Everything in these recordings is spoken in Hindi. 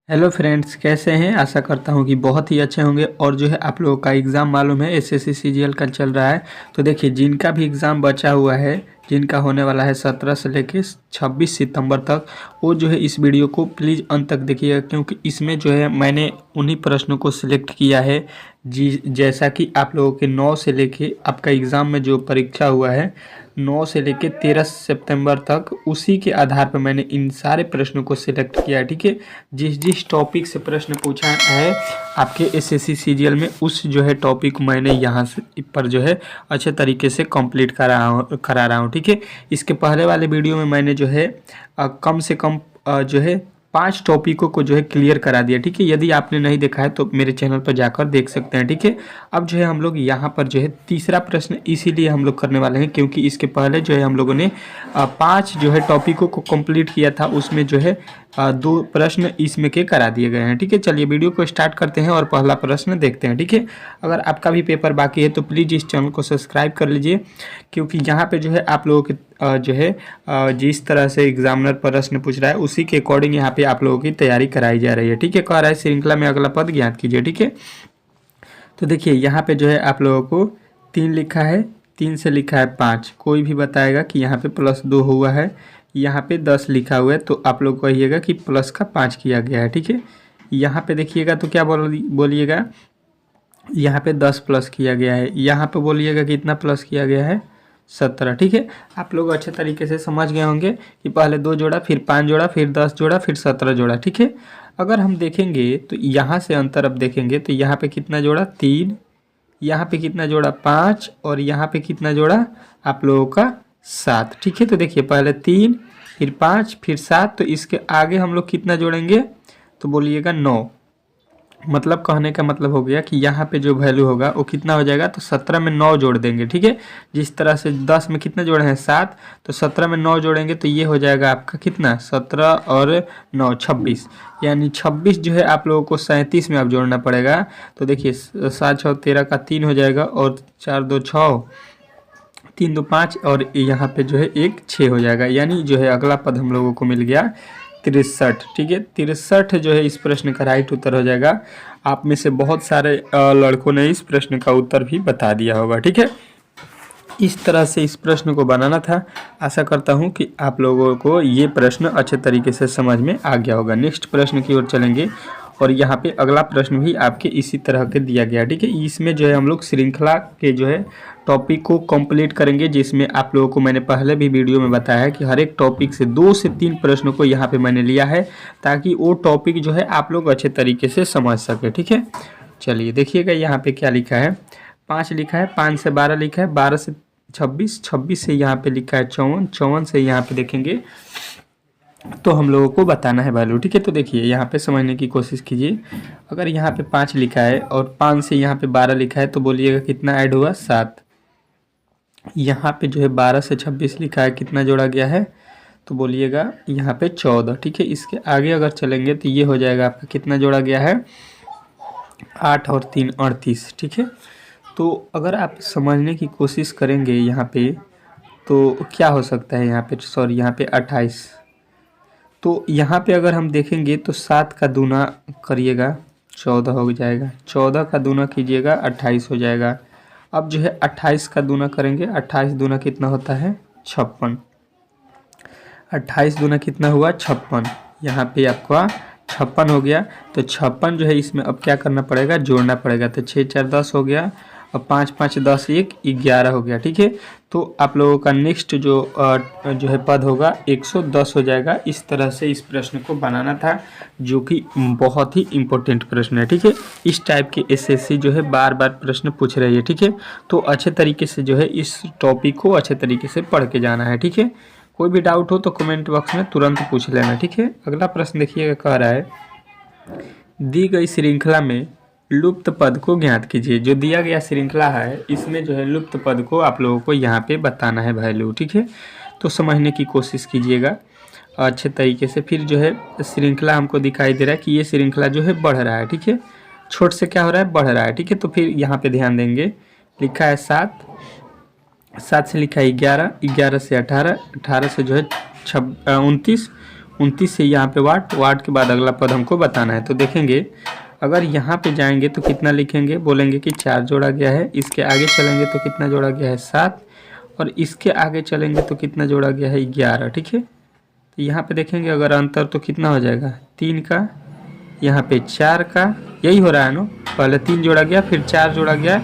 हेलो फ्रेंड्स, कैसे हैं। आशा करता हूं कि बहुत ही अच्छे होंगे। और जो है आप लोगों का एग्ज़ाम मालूम है एसएससी सीजीएल का चल रहा है। तो देखिए, जिनका भी एग्ज़ाम बचा हुआ है, जिनका होने वाला है 17 से लेके 26 सितंबर तक, वो जो है इस वीडियो को प्लीज़ अंत तक देखिएगा, क्योंकि इसमें जो है मैंने उन्हीं प्रश्नों को सिलेक्ट किया है जी। जैसा कि आप लोगों के 9 से लेके आपका एग्ज़ाम में जो परीक्षा हुआ है 9 से लेके 13 सितंबर तक, उसी के आधार पर मैंने इन सारे प्रश्नों को सिलेक्ट किया है। ठीक है, जिस जिस टॉपिक से प्रश्न पूछा है आपके एसएससी सीजीएल में, उस जो है टॉपिक मैंने यहाँ से पर जो है अच्छे तरीके से कंप्लीट करा रहा हूँ। ठीक है, इसके पहले वाले वीडियो में मैंने जो है कम से कम जो है 5 टॉपिकों को जो है क्लियर करा दिया। ठीक है, यदि आपने नहीं देखा है तो मेरे चैनल पर जाकर देख सकते हैं। ठीक है, अब जो है हम लोग यहाँ पर जो है तीसरा प्रश्न इसीलिए हम लोग करने वाले हैं क्योंकि इसके पहले जो है हम लोगों ने 5 जो है टॉपिकों को कंप्लीट किया था, उसमें जो है 2 प्रश्न इसमें के करा दिए गए हैं। ठीक है, चलिए वीडियो को स्टार्ट करते हैं और पहला प्रश्न देखते हैं। ठीक है, अगर आपका भी पेपर बाकी है तो प्लीज़ इस चैनल को सब्सक्राइब कर लीजिए, क्योंकि यहाँ पे जो है आप लोगों के जो है जिस तरह से एग्जामिनर प्रश्न पूछ रहा है उसी के अकॉर्डिंग यहाँ पे आप लोगों की तैयारी कराई जा रही है। ठीक है, कह रहा है श्रृंखला में अगला पद ज्ञात कीजिए। ठीक है, तो देखिए यहाँ पे जो है आप लोगों को 3 लिखा है, 3 से लिखा है 5। कोई भी बताएगा कि यहाँ पे +2 हुआ है, यहाँ पे 10 लिखा हुआ है तो आप लोग कहिएगा कि प्लस का 5 किया गया है। ठीक है, यहाँ पे देखिएगा तो क्या बोलिएगा, यहाँ पे 10 प्लस किया गया है, यहाँ पे बोलिएगा कि इतना प्लस किया गया है 17। ठीक है, आप लोग अच्छे तरीके से समझ गए होंगे कि पहले 2 जोड़ा, फिर 5 जोड़ा, फिर 10 जोड़ा, फिर 17 जोड़ा। ठीक है, अगर हम देखेंगे तो यहाँ से अंतर अब देखेंगे तो यहाँ पे कितना जोड़ा 3, यहाँ पे कितना जोड़ा 5 और यहाँ पे कितना जोड़ा आप लोगों का 7। ठीक है, तो देखिए पहले 3 फिर 5 फिर 7, तो इसके आगे हम लोग कितना जोड़ेंगे तो बोलिएगा 9। मतलब कहने का मतलब हो गया कि यहाँ पे जो वैल्यू होगा वो कितना हो जाएगा, तो 17 में 9 जोड़ देंगे। ठीक है, जिस तरह से 10 में कितना जोड़े हैं 7, तो 17 में 9 जोड़ेंगे तो ये हो जाएगा आपका कितना 17 और 9 26, यानी 26 जो है आप लोगों को 37 में आप जोड़ना पड़ेगा। तो देखिए 7 6 13 का 3 हो जाएगा और 4 2 6, 3 2 5 और यहाँ पे जो है 1 6 हो जाएगा, यानी जो है अगला पद हम लोगों को मिल गया 63। ठीक है, 63 जो है इस प्रश्न का राइट उत्तर हो जाएगा। आप में से बहुत सारे लड़कों ने इस प्रश्न का उत्तर भी बता दिया होगा। ठीक है, इस तरह से इस प्रश्न को बनाना था। आशा करता हूं कि आप लोगों को ये प्रश्न अच्छे तरीके से समझ में आ गया होगा। नेक्स्ट प्रश्न की ओर चलेंगे और यहाँ पे अगला प्रश्न भी आपके इसी तरह के दिया गया। ठीक है, इसमें जो है हम लोग श्रृंखला के जो है टॉपिक को कंप्लीट करेंगे, जिसमें आप लोगों को मैंने पहले भी वीडियो में बताया है कि हर एक टॉपिक से 2 से 3 प्रश्नों को यहाँ पे मैंने लिया है, ताकि वो टॉपिक जो है आप लोग अच्छे तरीके से समझ सके। ठीक है, चलिए देखिएगा यहाँ पे क्या लिखा है। 5 लिखा है, 5 से 12 लिखा है, 12 से 26, 26 से यहाँ पे लिखा है 54, 54 से यहाँ पे देखेंगे तो हम लोगों को बताना है वैल्यू। ठीक है, तो देखिए यहाँ पे समझने की कोशिश कीजिए। अगर यहाँ पे 5 लिखा है और 5 से यहाँ पे 12 लिखा है तो बोलिएगा कितना ऐड हुआ 7। यहाँ पे जो है 12 से 26 लिखा है, कितना जोड़ा गया है तो बोलिएगा यहाँ पे 14। ठीक है, इसके आगे अगर चलेंगे तो ये हो जाएगा आपका कितना जोड़ा गया है 8 और 3 38। ठीक है, तो अगर आप समझने की कोशिश करेंगे यहाँ पे तो क्या हो सकता है, यहाँ पे सॉरी यहाँ पे 28। तो यहाँ पे अगर हम देखेंगे तो 7 का दूना करिएगा 14 हो जाएगा, 14 का दूना कीजिएगा 28 हो जाएगा। अब जो है 28 का दूना करेंगे, 28 दूना कितना होता है 56, 28 दूना कितना हुआ 56, यहाँ पे आपका 56 हो गया। तो 56 जो है इसमें अब क्या करना पड़ेगा, जोड़ना पड़ेगा। तो 6 4 10 हो गया और 5 5 10 1 11 हो गया। ठीक है, तो आप लोगों का नेक्स्ट जो है पद होगा 110 हो जाएगा। इस तरह से इस प्रश्न को बनाना था, जो कि बहुत ही इम्पोर्टेंट प्रश्न है। ठीक है, इस टाइप के एसएससी जो है बार बार प्रश्न पूछ रही है। ठीक है, तो अच्छे तरीके से जो है इस टॉपिक को अच्छे तरीके से पढ़ के जाना है। ठीक है, कोई भी डाउट हो तो कमेंट बॉक्स में तुरंत पूछ लेना। ठीक है, अगला प्रश्न देखिएगा, कह रहा है दी गई श्रृंखला में लुप्त पद को ज्ञात कीजिए। जो दिया गया श्रृंखला है इसमें जो है लुप्त पद को आप लोगों को यहाँ पे बताना है वैल्यू। ठीक है, तो समझने की कोशिश कीजिएगा अच्छे तरीके से। फिर जो है श्रृंखला हमको दिखाई दे रहा है कि ये श्रृंखला जो है बढ़ रहा है। ठीक है, छोट से क्या हो रहा है, बढ़ रहा है। ठीक है, तो फिर यहाँ पे ध्यान देंगे, लिखा है 7, 7 से लिखा है 11, 11 से 18, 18 से जो है 29, 29 से यहाँ पे वाट, वाट के बाद अगला पद हमको बताना है। तो देखेंगे अगर यहाँ पे जाएंगे तो कितना लिखेंगे, बोलेंगे कि 4 जोड़ा गया है। इसके आगे चलेंगे तो कितना जोड़ा गया है, 7। और इसके आगे चलेंगे तो कितना जोड़ा गया है, 11। ठीक है, तो यहाँ पे देखेंगे अगर अंतर तो कितना हो जाएगा, 3 का, यहाँ पे 4 का, यही हो रहा है ना। पहले 3 जोड़ा गया, फिर 4 जोड़ा गया।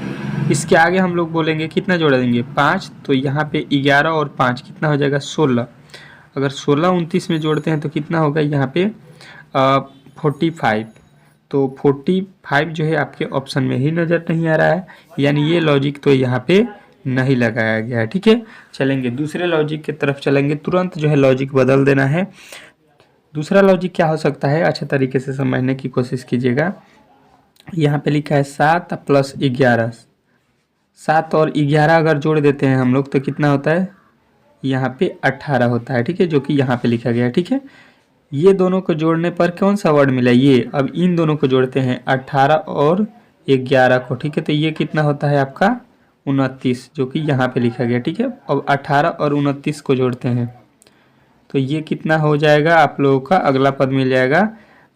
इसके आगे हम लोग बोलेंगे कितना जोड़ा देंगे, 5। तो यहाँ पे 11 और 5 कितना हो जाएगा, 16। अगर 16 29 में जोड़ते हैं तो कितना होगा यहाँ पे 45। तो 45 जो है आपके ऑप्शन में ही नज़र नहीं आ रहा है, यानी ये लॉजिक तो यहाँ पे नहीं लगाया गया है। ठीक है, चलेंगे दूसरे लॉजिक की तरफ चलेंगे, तुरंत जो है लॉजिक बदल देना है। दूसरा लॉजिक क्या हो सकता है, अच्छे तरीके से समझने की कोशिश कीजिएगा। यहाँ पे लिखा है 7 + 11। 7 और 11 अगर जोड़ देते हैं हम लोग तो कितना होता है, यहाँ पे 18 होता है। ठीक है, जो कि यहाँ पे लिखा गया है। ठीक है, ये दोनों को जोड़ने पर कौन सा वर्ड मिला, ये। अब इन दोनों को जोड़ते हैं 18 और 11 को। ठीक है, तो ये कितना होता है आपका 29, जो कि यहाँ पे लिखा गया। ठीक है, अब 18 और 29 को जोड़ते हैं तो ये कितना हो जाएगा, आप लोगों का अगला पद मिल जाएगा।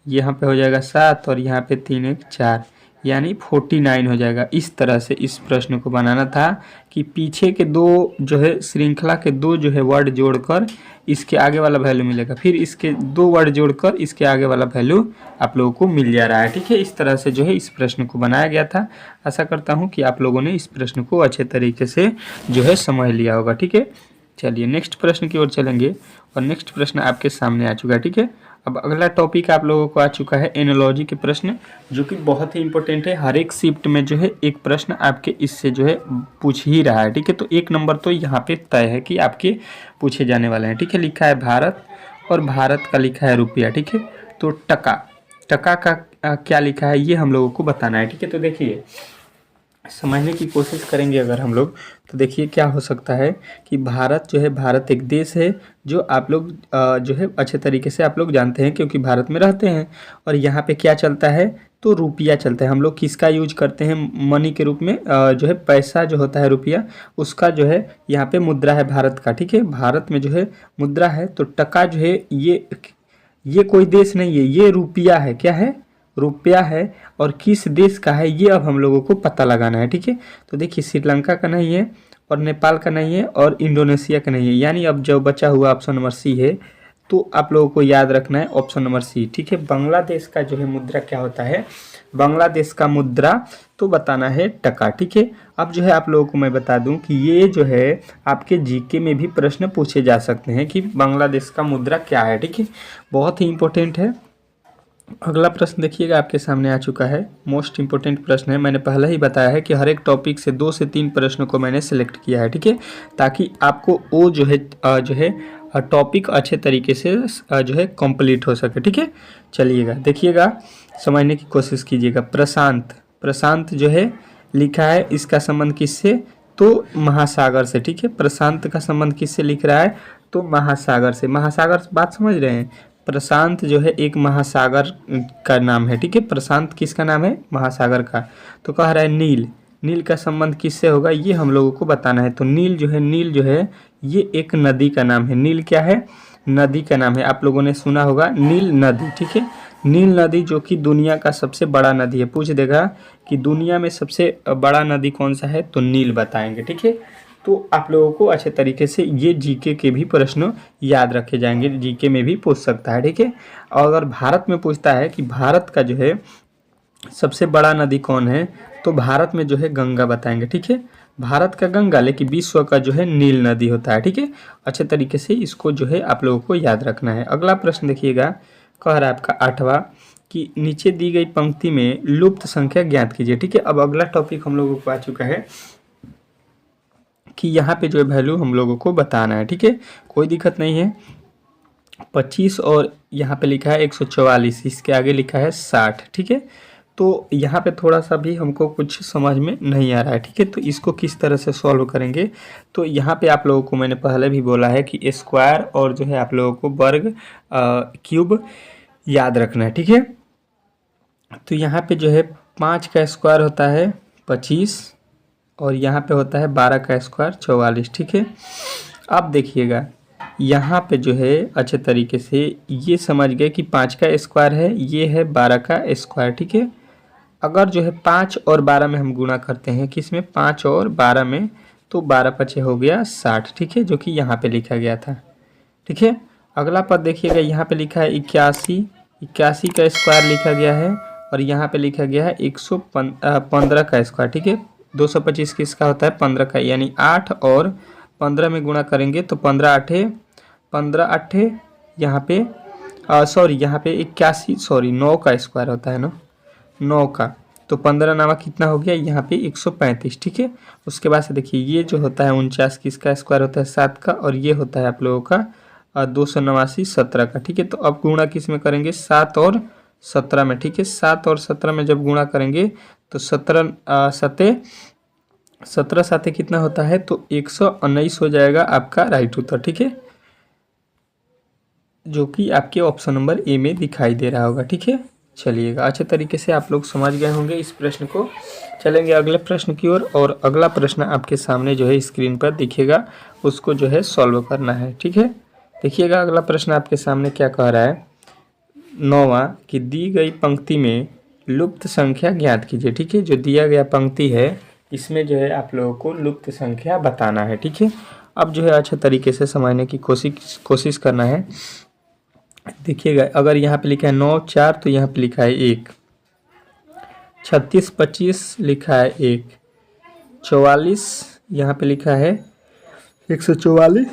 यहाँ पे हो जाएगा 7 और यहाँ पे 3 1 4, यानी 49 हो जाएगा। इस तरह से इस प्रश्न को बनाना था कि पीछे के दो जो है श्रृंखला के दो जो है वर्ड जोड़कर इसके आगे वाला वैल्यू मिलेगा, फिर इसके दो वर्ड जोड़कर इसके आगे वाला वैल्यू आप लोगों को मिल जा रहा है। ठीक है, इस तरह से जो है इस प्रश्न को बनाया गया था। आशा करता हूँ कि आप लोगों ने इस प्रश्न को अच्छे तरीके से जो है समझ लिया होगा। ठीक है, चलिए नेक्स्ट प्रश्न की ओर चलेंगे और नेक्स्ट प्रश्न आपके सामने आ चुका है। ठीक है, अब अगला टॉपिक आप लोगों को आ चुका है एनोलॉजी के प्रश्न, जो कि बहुत ही इंपॉर्टेंट है। हर एक शिफ्ट में जो है एक प्रश्न आपके इससे जो है पूछ ही रहा है। ठीक है, तो 1 नंबर तो यहाँ पे तय है कि आपके पूछे जाने वाले हैं। ठीक है, लिखा है भारत और भारत का लिखा है रुपया। ठीक है, तो टका, टका का क्या लिखा है ये हम लोगों को बताना है। ठीक है, तो देखिए समझने की कोशिश करेंगे अगर हम लोग, तो देखिए क्या हो सकता है कि भारत जो है, भारत एक देश है जो आप लोग जो है अच्छे तरीके से आप लोग जानते हैं क्योंकि भारत में रहते हैं। और यहाँ पे क्या चलता है, तो रुपया चलता है। हम लोग किसका यूज करते हैं मनी के रूप में, जो है पैसा जो होता है रुपया, उसका जो है यहाँ पे मुद्रा है भारत का। ठीक है, भारत में जो है मुद्रा है। तो टका जो है ये कोई देश नहीं है, ये रुपया है। क्या है, रुपया है। और किस देश का है ये अब हम लोगों को पता लगाना है। ठीक है, तो देखिए श्रीलंका का नहीं है और नेपाल का नहीं है और इंडोनेशिया का नहीं है, यानी अब जो बचा हुआ ऑप्शन नंबर सी है, तो आप लोगों को याद रखना है ऑप्शन नंबर सी। ठीक है, बांग्लादेश का जो है मुद्रा क्या होता है, बांग्लादेश का मुद्रा तो बताना है टका। ठीक है, अब जो है आप लोगों को मैं बता दूं कि ये जो है आपके जीके में भी प्रश्न पूछे जा सकते हैं कि बांग्लादेश का मुद्रा क्या है। ठीक है, बहुत ही इंपॉर्टेंट है। अगला प्रश्न देखिएगा आपके सामने आ चुका है, मोस्ट इंपोर्टेंट प्रश्न है। मैंने पहले ही बताया है कि हर एक टॉपिक से 2 से 3 प्रश्नों को मैंने सिलेक्ट किया है। ठीक है, ताकि आपको वो जो है टॉपिक अच्छे तरीके से जो है कंप्लीट हो सके। ठीक है, चलिएगा देखिएगा, समझने की कोशिश कीजिएगा। प्रशांत, प्रशांत जो है लिखा है, इसका संबंध किससे, तो महासागर से। ठीक है, प्रशांत का संबंध किससे लिख रहा है, तो महासागर से। महासागर बात समझ रहे हैं, प्रशांत जो है एक महासागर का नाम है। ठीक है, प्रशांत किसका नाम है, महासागर का। तो कह रहा है नील, नील का संबंध किससे होगा ये हम लोगों को बताना है। तो नील जो है ये एक नदी का नाम है। नील क्या है, नदी का नाम है। आप लोगों ने सुना होगा नील नदी। ठीक है, नील नदी जो कि दुनिया का सबसे बड़ा नदी है। पूछ देगा कि दुनिया में सबसे बड़ा नदी कौन सा है, तो नील बताएंगे। ठीक है, तो आप लोगों को अच्छे तरीके से ये जीके के भी प्रश्न याद रखे जाएंगे, जीके में भी पूछ सकता है। ठीक है, और अगर भारत में पूछता है कि भारत का जो है सबसे बड़ा नदी कौन है, तो भारत में जो है गंगा बताएंगे। ठीक है, भारत का गंगा, लेकिन विश्व का जो है नील नदी होता है। ठीक है, अच्छे तरीके से इसको जो है आप लोगों को याद रखना है। अगला प्रश्न देखिएगा, कह रहा है आपका 8वां कि नीचे दी गई पंक्ति में लुप्त संख्या ज्ञात कीजिए। ठीक है, अब अगला टॉपिक हम लोगों को आ चुका है कि यहाँ पे जो है वैल्यू हम लोगों को बताना है। ठीक है, कोई दिक्कत नहीं है। 25 और यहाँ पे लिखा है 144, इसके आगे लिखा है 60। ठीक है, तो यहाँ पे थोड़ा सा भी हमको कुछ समझ में नहीं आ रहा है। ठीक है, तो इसको किस तरह से सॉल्व करेंगे, तो यहाँ पे आप लोगों को मैंने पहले भी बोला है कि स्क्वायर और जो है आप लोगों को वर्ग क्यूब याद रखना है। ठीक है, तो यहाँ पे जो है 5 का स्क्वायर होता है 25 और यहाँ पे होता है 12 का स्क्वायर 44। ठीक है, अब देखिएगा यहाँ पे जो है अच्छे तरीके से ये समझ गए कि 5 का स्क्वायर है, ये है 12 का स्क्वायर, ठीक है। अगर जो है 5 और 12 में हम गुणा करते हैं, किस में, 5 और 12 में, तो 12 पचे हो गया 60, ठीक है, जो कि यहाँ पे लिखा गया था, ठीक है। अगला पद देखिएगा, यहाँ पे लिखा है 81, 81 का स्क्वायर लिखा गया है, और यहाँ पे लिखा गया है 115 का स्क्वायर, ठीक है। 225 किसका होता है, 15 का, यानी 8 और 15 में गुणा करेंगे तो 15 आठे 15 आठे, यहाँ पे सॉरी यहाँ पे 81 सॉरी 9 का स्क्वायर होता है ना, 9 का, तो 15 नामा कितना हो गया यहाँ पे 135, ठीक है। उसके बाद से देखिए ये जो होता है 49 किसका स्क्वायर होता है, 7 का, और ये होता है आप लोगों का 289 17 का, ठीक है। तो अब गुणा किस में करेंगे, 7 और 17 में, ठीक है। 7 और 17 में जब गुणा करेंगे तो 17 साथे कितना होता है, तो 119 हो जाएगा आपका राइट उत्तर, ठीक है, जो कि आपके ऑप्शन नंबर ए में दिखाई दे रहा होगा, ठीक है। चलिएगा, अच्छे तरीके से आप लोग समझ गए होंगे इस प्रश्न को। चलेंगे अगले प्रश्न की ओर, और अगला प्रश्न आपके सामने जो है स्क्रीन पर दिखेगा, उसको जो है सॉल्व करना है, ठीक है। देखिएगा अगला प्रश्न आपके सामने क्या कह रहा है, 9वां कि दी गई पंक्ति में लुप्त संख्या ज्ञात कीजिए, ठीक है। जो दिया गया पंक्ति है इसमें जो है आप लोगों को लुप्त संख्या बताना है, ठीक है। अब जो है अच्छे तरीके से समझने की कोशिश करना है। देखिएगा, अगर यहाँ पे लिखा है 9 4, तो यहाँ पे लिखा है 1, 36 25 लिखा है 1, 44 यहाँ पे लिखा है 144,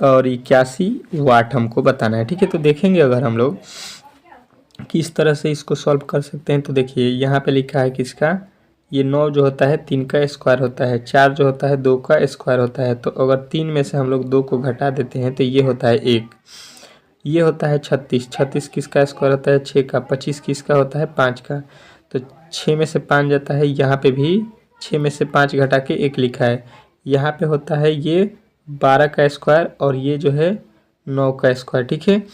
और 81 वाट हमको बताना है, ठीक है। तो देखेंगे अगर हम लोग किस तरह से इसको सॉल्व कर सकते हैं, तो देखिए यहाँ पे लिखा है किसका, ये 9 जो होता है 3 का स्क्वायर होता है, 4 जो होता है 2 का स्क्वायर होता है, तो अगर 3 में से हम लोग 2 को घटा देते हैं तो ये होता है 1, ये होता है 36, 36 किसका स्क्वायर होता है 6 का, 25 किसका होता है 5 का, तो 6 में से 5 जाता है, यहाँ पे भी 6 में से 5 घटा के 1 लिखा है, यहाँ पे होता है ये 12 का स्क्वायर, और ये जो है 9 का स्क्वायर, ठीक है।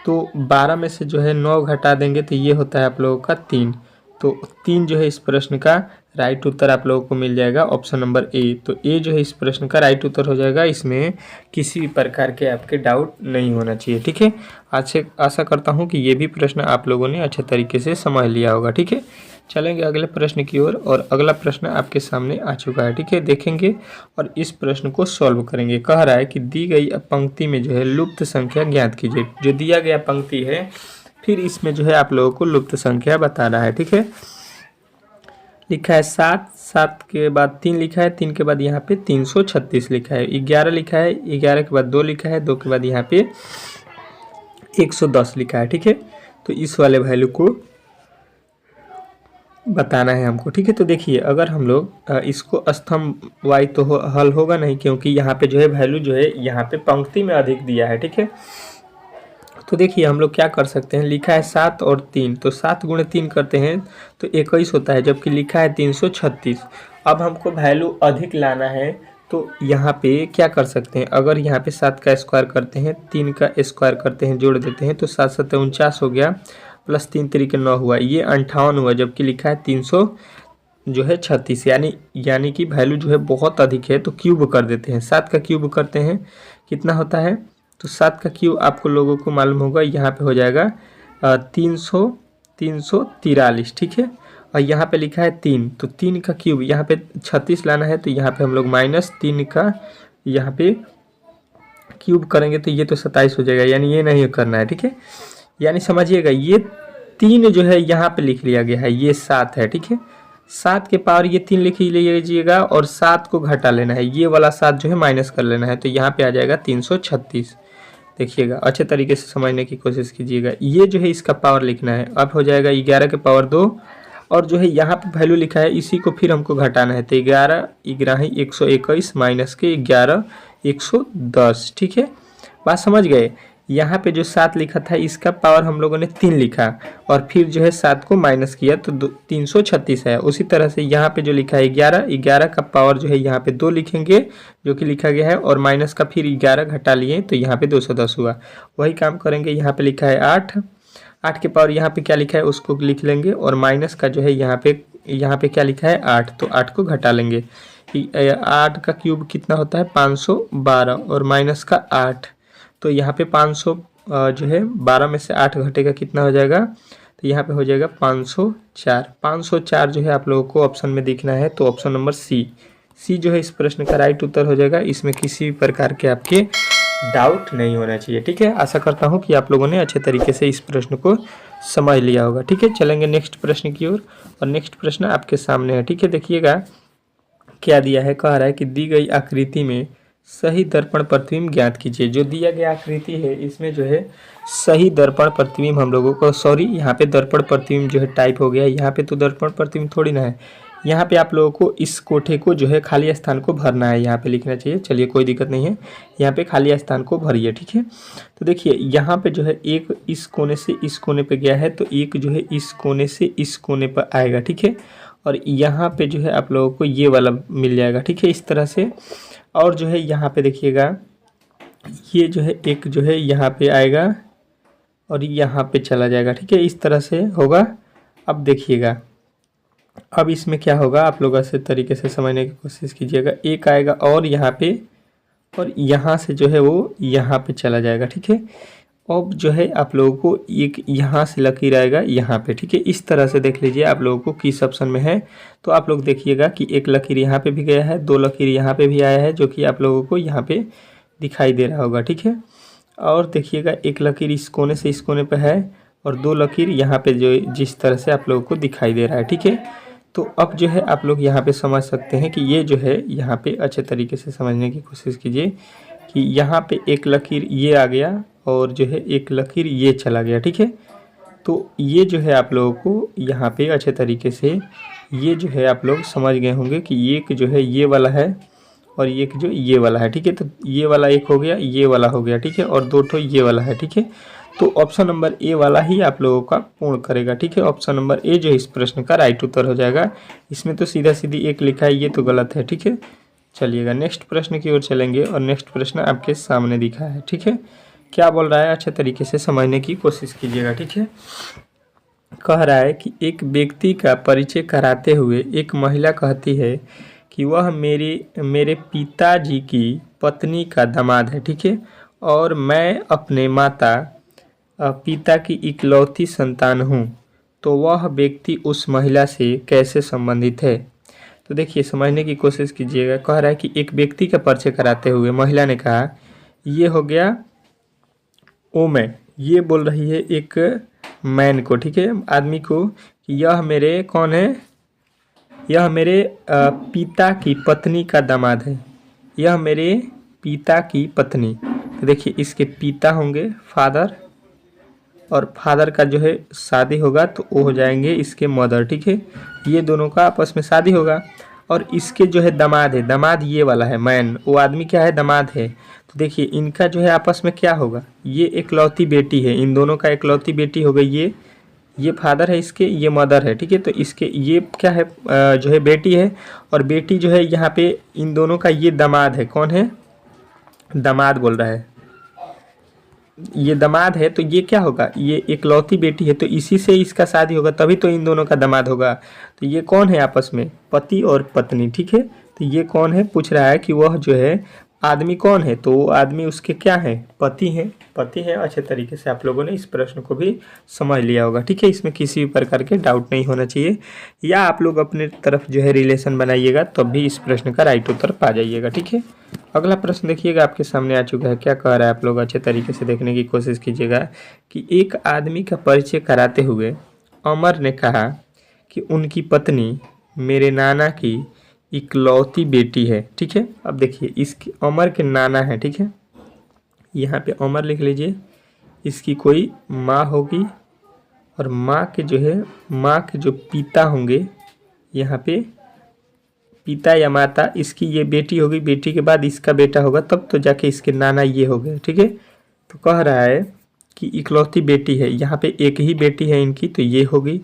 तो 12 में से जो है 9 घटा देंगे तो ये होता है आप लोगों का 3, तो 3 जो है इस प्रश्न का राइट उत्तर आप लोगों को मिल जाएगा ऑप्शन नंबर ए। तो ए जो है इस प्रश्न का राइट उत्तर हो जाएगा, इसमें किसी भी प्रकार के आपके डाउट नहीं होना चाहिए, ठीक है। आशा करता हूँ कि ये भी प्रश्न आप लोगों ने अच्छे तरीके से समझ लिया होगा, ठीक है। चलेंगे अगले प्रश्न की ओर, और अगला प्रश्न आपके सामने आ चुका है, ठीक है। देखेंगे और इस प्रश्न को सॉल्व करेंगे। कह रहा है कि दी गई पंक्ति में जो है लुप्त संख्या ज्ञात कीजिए। जो दिया गया पंक्ति है, फिर इसमें जो है आप लोगों को लुप्त संख्या बताना है, ठीक है। लिखा है 7, 7 के बाद 3 लिखा है, 3 के बाद यहाँ पे 336 लिखा है, 11 लिखा है, 11 के बाद 2 लिखा है, 2 के बाद यहाँ पे 110 लिखा है, ठीक है। तो इस वाले वैल्यू को बताना है हमको, ठीक है। तो देखिए अगर हम लोग इसको स्तंभ वाई तो हल होगा नहीं, क्योंकि यहाँ पे जो है वैल्यू जो है यहाँ पे पंक्ति में अधिक दिया है, ठीक है। तो देखिए हम लोग क्या कर सकते हैं, लिखा है 7 और 3, तो 7 गुणे 3 करते हैं तो 21 होता है, जबकि लिखा है 336। अब हमको वैल्यू अधिक लाना है, तो यहाँ पे क्या कर सकते हैं, अगर यहाँ पे 7 का स्क्वायर करते हैं, 3 का स्क्वायर करते हैं, जोड़ देते हैं, तो 7 7 49 हो गया, प्लस 3 तरीके 9 हुआ, ये 58 हुआ, जबकि लिखा है 300 जो है 36, यानी कि वैल्यू जो है बहुत अधिक है। तो क्यूब कर देते हैं, 7 का क्यूब करते हैं, कितना होता है, तो 7 का क्यूब आपको लोगों को मालूम होगा, यहाँ पे हो जाएगा 343, ठीक है। और यहाँ पे लिखा है 3, तो 3 का क्यूब यहाँ पे 36 लाना है, तो यहाँ पे हम लोग -3 का यहाँ पे क्यूब करेंगे तो ये तो 27 हो जाएगा, यानी ये नहीं करना है, ठीक है। यानी समझिएगा ये 3 जो है यहाँ पे लिख लिया गया है, ये 7 है, ठीक है। 7 के पावर ये 3 लिख लीजिएगा, और 7 को घटा लेना है, ये वाला 7 जो है माइनस कर लेना है, तो यहाँ पे आ जाएगा 336। देखिएगा अच्छे तरीके से समझने की कोशिश कीजिएगा, ये जो है इसका पावर लिखना है, अब हो जाएगा 11 के पावर 2, और जो है यहाँ पे वैल्यू लिखा है इसी को फिर हमको घटाना है, तो 11 121 माइनस के 11 110, ठीक है। बात समझ गए। यहाँ पे जो 7 लिखा था इसका पावर हम लोगों ने 3 लिखा, और फिर जो है 7 को माइनस किया तो 336 है। उसी तरह से यहाँ पे जो लिखा है 11 का पावर जो है यहाँ पे 2 लिखेंगे, जो कि लिखा गया है, और माइनस का फिर 11 घटा लिए तो यहाँ पे 210 हुआ। वही काम करेंगे, यहाँ पे लिखा है 8 के पावर यहाँ पे क्या लिखा है उसको लिख लेंगे, और माइनस का जो है यहाँ पे क्या लिखा है 8, तो 8 को घटा लेंगे। 8 का क्यूब कितना होता है 512 और माइनस का 8, तो यहाँ पे 500 जो है 12 में से 8 घटेगा कितना हो जाएगा, तो यहाँ पे हो जाएगा 504। 504 जो है आप लोगों को ऑप्शन में दिखना है, तो ऑप्शन नंबर सी जो है इस प्रश्न का राइट उत्तर हो जाएगा। इसमें किसी भी प्रकार के आपके डाउट नहीं होना चाहिए। ठीक है, आशा करता हूँ कि आप लोगों ने अच्छे तरीके से इस प्रश्न को समझ लिया होगा। ठीक है, चलेंगे नेक्स्ट प्रश्न की ओर, और नेक्स्ट प्रश्न आपके सामने है। ठीक है, देखिएगा क्या दिया है, कह रहा है कि दी गई आकृति में सही दर्पण प्रतिबिंब ज्ञात कीजिए। जो दिया गया आकृति है इसमें जो है सही दर्पण प्रतिबिंब हम लोगों को, सॉरी यहाँ पे दर्पण प्रतिबिंब जो है टाइप हो गया, यहाँ पे तो दर्पण प्रतिबिंब थोड़ी ना है। यहाँ पे आप लोगों को इस कोठे को जो है खाली स्थान को भरना है, यहाँ पे लिखना चाहिए। चलिए कोई दिक्कत नहीं है, यहाँ पे खाली स्थान को भरिए। ठीक है, तो देखिए यहाँ पे जो है एक इस कोने से इस कोने पे गया है, तो एक जो है इस कोने से इस कोने पर आएगा। ठीक है, और यहाँ पे जो है आप लोगों को ये वाला मिल जाएगा। ठीक है, इस तरह से। और जो है यहाँ पे देखिएगा ये जो है एक जो है यहाँ पे आएगा और यहाँ पे चला जाएगा। ठीक है, इस तरह से होगा। अब देखिएगा अब इसमें क्या होगा, आप लोग ऐसे तरीके से समझने की कोशिश कीजिएगा। एक आएगा और यहाँ पे, और यहाँ से जो है वो यहाँ पे चला जाएगा। ठीक है, अब जो है आप लोगों को एक यहाँ से लकीर आएगा यहाँ पे। ठीक है, इस तरह से देख लीजिए आप लोगों को किस ऑप्शन में है। तो आप लोग देखिएगा कि एक लकीर यहाँ पे भी गया है, 2 लकीर यहाँ पे भी आया है, जो कि आप लोगों को यहाँ पे दिखाई दे रहा होगा। ठीक है, और देखिएगा एक लकीर इस कोने से इस कोने पे है, और 2 लकीर यहाँ पे जो जिस तरह से आप लोगों को दिखाई दे रहा है। ठीक है, तो अब जो है आप लोग यहाँ पे समझ सकते हैं कि ये जो है यहाँ पे अच्छे तरीके से समझने की कोशिश कीजिए कि यहाँ पे एक लकीर ये आ गया और जो है एक लकीर ये चला गया। ठीक है, तो ये जो है आप लोगों को यहाँ पे अच्छे तरीके से ये जो है आप लोग समझ गए होंगे कि एक जो है ये वाला है और एक जो ये वाला है। ठीक है, तो ये वाला एक हो गया, ये वाला हो गया। ठीक है, और 2 ठो ये वाला है। ठीक है, तो ऑप्शन नंबर ए वाला ही आप लोगों का पूर्ण करेगा। ठीक है, ऑप्शन नंबर ए जो इस प्रश्न का राइट उत्तर हो जाएगा। इसमें तो सीधा सीधी एक लिखा है, ये तो गलत है। ठीक है, चलिएगा नेक्स्ट प्रश्न की ओर चलेंगे, और नेक्स्ट प्रश्न आपके सामने दिखा है। ठीक है, क्या बोल रहा है अच्छे तरीके से समझने की कोशिश कीजिएगा। ठीक है, कह रहा है कि एक व्यक्ति का परिचय कराते हुए एक महिला कहती है कि वह मेरे पिताजी की पत्नी का दामाद है। ठीक है, और मैं अपने पिता की इकलौती संतान हूँ, तो वह व्यक्ति उस महिला से कैसे संबंधित है। तो देखिए समझने की कोशिश कीजिएगा। कह रहा है कि एक व्यक्ति का परिचय कराते हुए महिला ने कहा, ये हो गया ओमैन, ये बोल रही है एक मैन को, ठीक है, आदमी को, कि यह मेरे कौन है, यह मेरे पिता की पत्नी का दामाद है, यह मेरे पिता की पत्नी। तो देखिए इसके पिता होंगे फादर, और फादर का जो है शादी होगा तो वो हो जाएंगे इसके मदर। ठीक है, ये दोनों का आपस में शादी होगा, और इसके जो है दामाद है, दामाद ये वाला है मैन, वो आदमी क्या है, दामाद है। तो देखिए इनका जो है आपस में क्या होगा, ये एकलौती बेटी है, इन दोनों का एकलौती बेटी हो गई, ये फादर है इसके, ये मदर है। ठीक है, तो इसके ये क्या है जो है बेटी है, और बेटी जो है यहाँ पे इन दोनों का ये दामाद है। कौन है, दामाद बोल रहा है, ये दामाद है, तो ये क्या होगा, ये एकलौती बेटी है, तो इसी से इसका शादी होगा, तभी तो इन दोनों का दामाद होगा। तो ये कौन है आपस में, पति और पत्नी। ठीक है, तो ये कौन है, पूछ रहा है कि वह जो है आदमी कौन है, तो वो आदमी उसके क्या है, पति है, पति है। अच्छे तरीके से आप लोगों ने इस प्रश्न को भी समझ लिया होगा। ठीक है, इसमें किसी भी प्रकार के डाउट नहीं होना चाहिए, या आप लोग अपने तरफ जो है रिलेशन बनाइएगा तब भी इस प्रश्न का राइट उत्तर पा जाइएगा। ठीक है, अगला प्रश्न देखिएगा आपके सामने आ चुका है। क्या कह रहा है, आप लोग अच्छे तरीके से देखने की कोशिश कीजिएगा कि एक आदमी का परिचय कराते हुए अमर ने कहा कि उनकी पत्नी मेरे नाना की इकलौती बेटी है। ठीक है, अब देखिए इसकी अमर के नाना है। ठीक है, यहाँ पे अमर लिख लीजिए, इसकी कोई माँ होगी, और माँ के जो है, माँ के जो पिता होंगे, यहाँ पे पिता या माता, इसकी ये बेटी होगी, बेटी के बाद इसका बेटा होगा, तब तो जाके इसके नाना ये हो गए। ठीक है, तो कह रहा है कि इकलौती बेटी है, यहाँ पे एक ही बेटी है इनकी, तो ये होगी।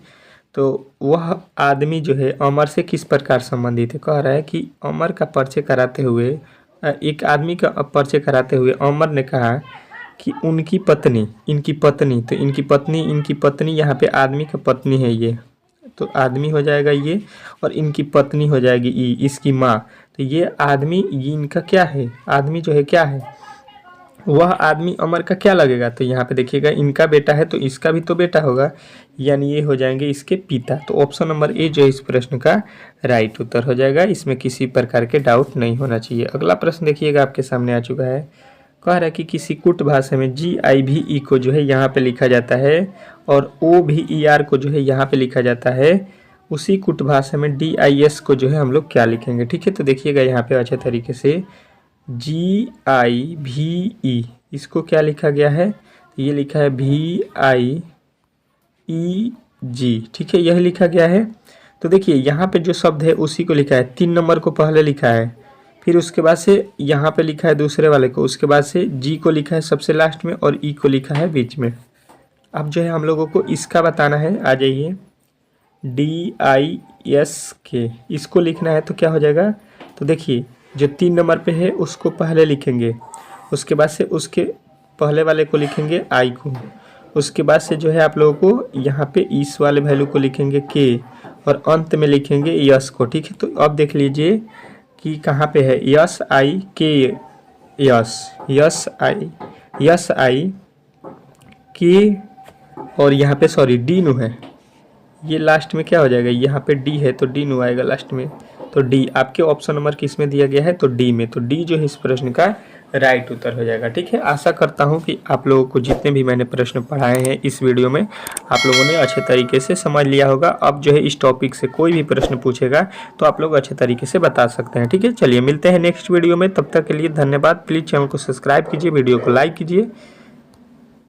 तो वह आदमी जो है अमर से किस प्रकार संबंधित है, कह रहा है कि अमर का परिचय कराते हुए, एक आदमी का परिचय कराते हुए अमर ने कहा कि उनकी पत्नी, इनकी पत्नी, तो इनकी पत्नी यहाँ पे आदमी का पत्नी है, ये तो आदमी हो जाएगा ये, और इनकी पत्नी हो जाएगी इसकी माँ, तो ये आदमी, ये इनका क्या है, आदमी जो है क्या है, वह आदमी अमर का क्या लगेगा, तो यहाँ पे देखिएगा इनका बेटा है तो इसका भी तो बेटा होगा, यानी ये हो जाएंगे इसके पिता। तो ऑप्शन नंबर ए जो है इस प्रश्न का राइट उत्तर हो जाएगा, इसमें किसी प्रकार के डाउट नहीं होना चाहिए। अगला प्रश्न देखिएगा आपके सामने आ चुका है, कह रहा है कि किसी कुट भाषा में GIVE को जो है यहाँ पे लिखा जाता है और OVER को जो है यहाँ पे लिखा जाता है, उसी कुट भाषा में DIS को जो है हम लोग क्या लिखेंगे। ठीक है, तो देखिएगा यहाँ पे अच्छे तरीके से GIVE इसको क्या लिखा गया है, ये लिखा है VIEG। ठीक है, यह लिखा गया है। तो देखिए यहाँ पे जो शब्द है उसी को लिखा है, 3 नंबर को पहले लिखा है, फिर उसके बाद से यहाँ पे लिखा है दूसरे वाले को, उसके बाद से G को लिखा है सबसे लास्ट में और E को लिखा है बीच में। अब जो है हम लोगों को इसका बताना है, आ जाइए DISK इसको लिखना है, तो क्या हो जाएगा, तो देखिए जो 3 नंबर पे है उसको पहले लिखेंगे, उसके बाद से उसके पहले वाले को लिखेंगे I को, उसके बाद से जो है आप लोगों को यहाँ पे इस वाले वैल्यू को लिखेंगे K और अंत में लिखेंगे यस को। ठीक है, तो अब देख लीजिए कि कहाँ पे है SIK, SIK और यहाँ पे सॉरी डी नु है, ये लास्ट में क्या हो जाएगा, यहाँ पे डी है तो डी नु आएगा लास्ट में, तो डी आपके ऑप्शन नंबर किस में दिया गया है, तो डी में। तो डी जो है इस प्रश्न का राइट उत्तर हो जाएगा। ठीक है, आशा करता हूँ कि आप लोगों को जितने भी मैंने प्रश्न पढ़ाए हैं इस वीडियो में आप लोगों ने अच्छे तरीके से समझ लिया होगा। अब जो है इस टॉपिक से कोई भी प्रश्न पूछेगा तो आप लोग अच्छे तरीके से बता सकते हैं। ठीक है, चलिए मिलते हैं नेक्स्ट वीडियो में, तब तक के लिए धन्यवाद। प्लीज़ चैनल को सब्सक्राइब कीजिए, वीडियो को लाइक कीजिए।